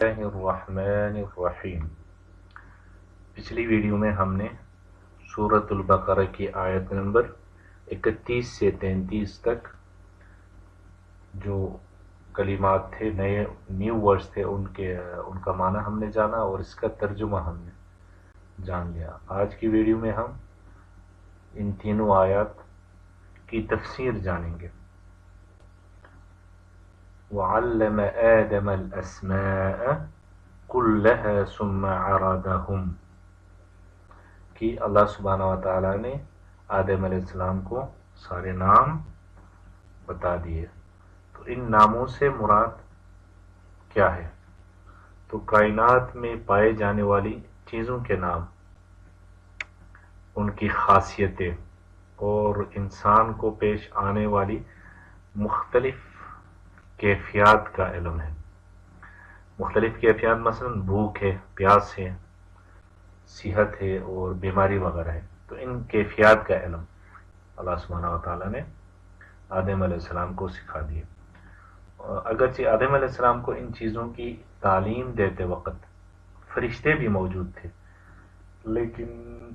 اللہ الرحمن الرحیم۔ پچھلی ویڈیو میں ہم نے سورۃ البقرہ کی آیت نمبر 31 سے 33 تک جو کلمات تھے، نیو ورڈز تھے، ان کا معنی ہم نے جانا اور اس کا ترجمہ ہم نے جان لیا۔ آج کی ویڈیو میں ہم ان تینوں آیات کی تفسیر جانیں گے۔ وَعَلَّمَ آدَمَ الْأَسْمَاءَ كُلَّهَا ثُمَّ عَرَضَهُمْ کہ اللہ سبحانہ و تعالیٰ نے آدم علیہ السلام کو سارے نام بتا دیے۔ تو ان ناموں سے مراد کیا ہے؟ تو کائنات میں پائے جانے والی چیزوں کے نام، ان کی خاصیتیں اور انسان کو پیش آنے والی مختلف کیفیات کا علم ہے۔ مختلف کیفیات مثلا بھوک ہے، پیاس ہے، صحت ہے اور بیماری وغیرہ ہے۔ تو ان کیفیات کا علم اللہ سبحانہ و تعالیٰ نے آدم علیہ السلام کو سکھا دیے۔ اگرچہ آدم علیہ السلام کو ان چیزوں کی تعلیم دیتے وقت فرشتے بھی موجود تھے، لیکن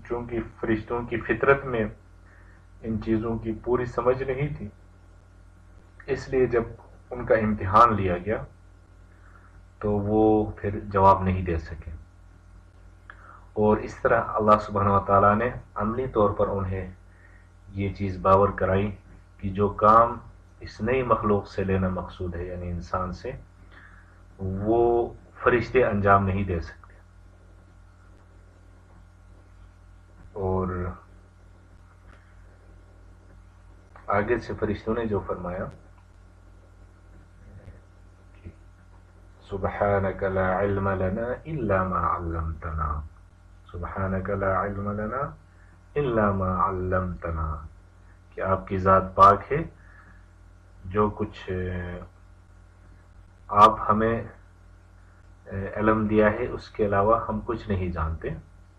چونکہ فرشتوں کی فطرت میں ان چیزوں کی پوری سمجھ نہیں تھی، اس لیے جب ان کا امتحان لیا گیا تو وہ پھر جواب نہیں دے سکے، اور اس طرح اللہ سبحانہ و تعالیٰ نے عملی طور پر انہیں یہ چیز باور کرائی کہ جو کام اس نئی مخلوق سے لینا مقصود ہے، یعنی انسان سے، وہ فرشتے انجام نہیں دے سکتے۔ اور آگے سے فرشتوں نے جو فرمایا، سبحانک لا علم لنا الا ما علمتنا، سبحانک لا علم لنا الا ما علمتنا، کہ آپ کی ذات پاک ہے، جو کچھ آپ ہمیں علم دیا ہے اس کے علاوہ ہم کچھ نہیں جانتے۔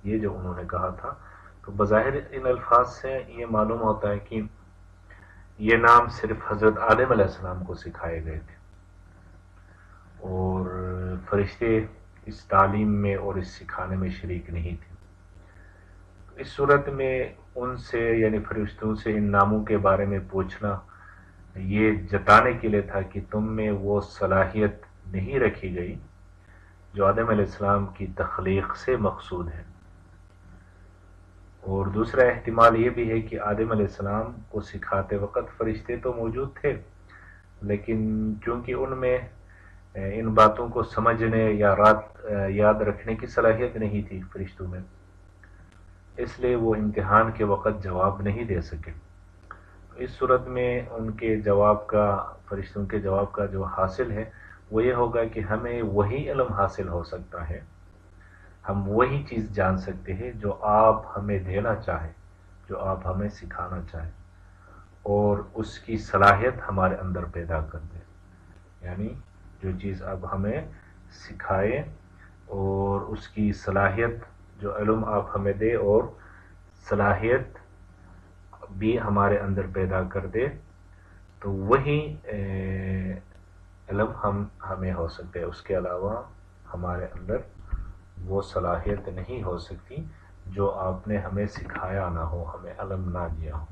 یہ جو انہوں نے کہا تھا، تو بظاہر ان الفاظ سے یہ معلوم ہوتا ہے کہ یہ نام صرف حضرت آدم علیہ السلام کو سکھائے گئے تھے، اور فرشتے اس تعلیم میں اور اس سکھانے میں شریک نہیں تھے۔ اس صورت میں ان سے، یعنی فرشتوں سے، ان ناموں کے بارے میں پوچھنا یہ جتانے کے لیے تھا کہ تم میں وہ صلاحیت نہیں رکھی گئی جو آدم علیہ السلام کی تخلیق سے مقصود ہے۔ اور دوسرا احتمال یہ بھی ہے کہ آدم علیہ السلام کو سکھاتے وقت فرشتے تو موجود تھے، لیکن چونکہ ان میں ان باتوں کو سمجھنے یا یاد رکھنے کی صلاحیت نہیں تھی فرشتوں میں، اس لیے وہ امتحان کے وقت جواب نہیں دے سکے۔ اس صورت میں ان کے جواب کا، فرشتوں کے جواب کا جو حاصل ہے وہ یہ ہوگا کہ ہمیں وہی علم حاصل ہو سکتا ہے، ہم وہی چیز جان سکتے ہیں جو آپ ہمیں دینا چاہیں، جو آپ ہمیں سکھانا چاہیں، اور اس کی صلاحیت ہمارے اندر پیدا کر دیں۔ یعنی جو چیز اب ہمیں سکھائے اور اس کی صلاحیت، جو علم آپ ہمیں دے اور صلاحیت بھی ہمارے اندر پیدا کر دے، تو وہی علم ہمیں ہو سکتا ہے۔ اس کے علاوہ ہمارے اندر وہ صلاحیت نہیں ہو سکتی جو آپ نے ہمیں سکھایا نہ ہو، ہمیں علم نہ دیا ہو۔